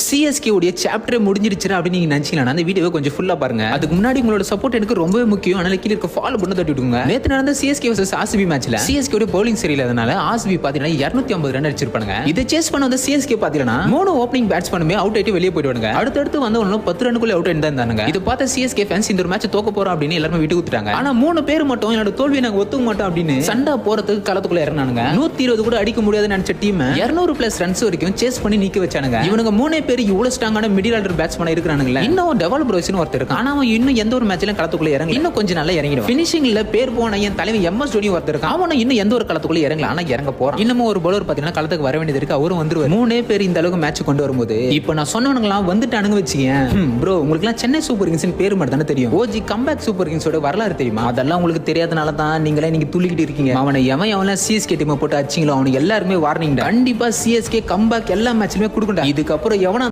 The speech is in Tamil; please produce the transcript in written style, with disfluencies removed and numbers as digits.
சிஎஸ்கே உடைய சாப்டர் முடிஞ்சிருச்சு அப்படின்னு நீங்க நினைச்சீங்கன்னா அந்த வீடியோவை கொஞ்சம் ஃபுல்லா பாருங்க. அதுக்கு முன்னாடி உங்களோட சப்போர்ட் எனக்கு ரொம்பவே முக்கியம். அதனால கீழ இருக்க ஃபாலோ பண்ண தட்டி விடுங்க. நேத்து நடந்த சிஎஸ்கே vs ஆர்சிபி மேட்ச்ல சிஎஸ்கே உடைய பவுலிங் சரியில்லாதனால ஆர்சிபி பாத்தீங்கன்னா 250 ரன் அடிச்சிருப்பாங்க. இதை சேஸ் பண்ண வந்த சிஎஸ்கே பாத்தீங்கன்னா 3 ஓப்பனிங் பேட்ஸ்மேனுமே அவுட் ஆயிட்டு வெளியே போயிடுவாங்க. அடுத்து வந்தவங்க 10 ரன்னுக்குள்ள அவுட் ஆயிட்டு இருந்தாங்க. இதை பார்த்த சிஎஸ்கே ஃபேன்ஸ் இந்த ஒரு மேட்ச் தோக்க போறோம் அப்படின்னு எல்லாரும் வீட்டுக்கு ஊத்துறாங்க. ஆனா 3 பேர் மட்டும் என்னோட தோல்வியை நாங்க ஒத்துக்க மாட்டோம் அப்படின்னு சண்டை போறதுக்கு களத்துக்குள்ள இறங்கினானுங்க. 120 கூட அடிக்க முடியாதுன்னு நினைச்ச டீம் 200+ ரன்ஸ் வரைக்கும் சேஸ் பண்ணி நிக்க வச்சானுங்க. இவனுங்க 3 பேர் இவ்வளவு ஸ்ட்ராங்கான மிடில் ஆர்டர் பேட்ஸ்மேன் இருக்கானுங்களே. இன்னும் டெவலப் ப்ரோஸ்னு ஒருத்தர் இருக்கான். ஆனா அவன் இன்னும் எந்த ஒரு மேட்ச்லயும் களத்துக்குள்ள இறங்கல. இன்னும் கொஞ்சம் நல்லா இறங்கிடும். ஃபினிஷிங்ல பேர் போன என் தலைவன் எம்எஸ் தோனி ஒருத்தர் இருக்கான். அவன் இன்னும் எந்த ஒரு களத்துக்குள்ள இறங்கல. ஆனா இறங்க போறான். இன்னமும் ஒரு பவுலர் பாத்தீங்கன்னா களத்துக்கு வர வேண்டியது இருக்கு. அவரும் வந்துருவாரு. 3 பேர் இந்த அளவுக்கு மேட்ச் கொண்டு வரும்போது இப்போ நான் சொன்னவனுங்கலாம் வந்துட்டானுங்க வச்சுக்கேன். ப்ரோ உங்களுக்கு எல்லாம் சென்னை சூப்பர் கிங்ஸ் பேர் மட்டும் தானே தெரியும். ஓஜி கம்பேக் சூப்பர் கிங்ஸோட வரலாறு தெரியுமா? அதெல்லாம் உங்களுக்கு தெரியாதனால தான் நீங்க துள்ளிக்கிட்டு இருக்கீங்க. அவனை எவன் சிஎஸ்கே டீமை போட்டு அடிச்சீங்களோ அவனுக்கு எல்லாருமே வார்னிங். கண்டிப்பா சிஎஸ்கே கம்பேக் எல்லா மேட்ச்லயுமே கொடுக்கணும். இதுக்கப்புறம் எவனை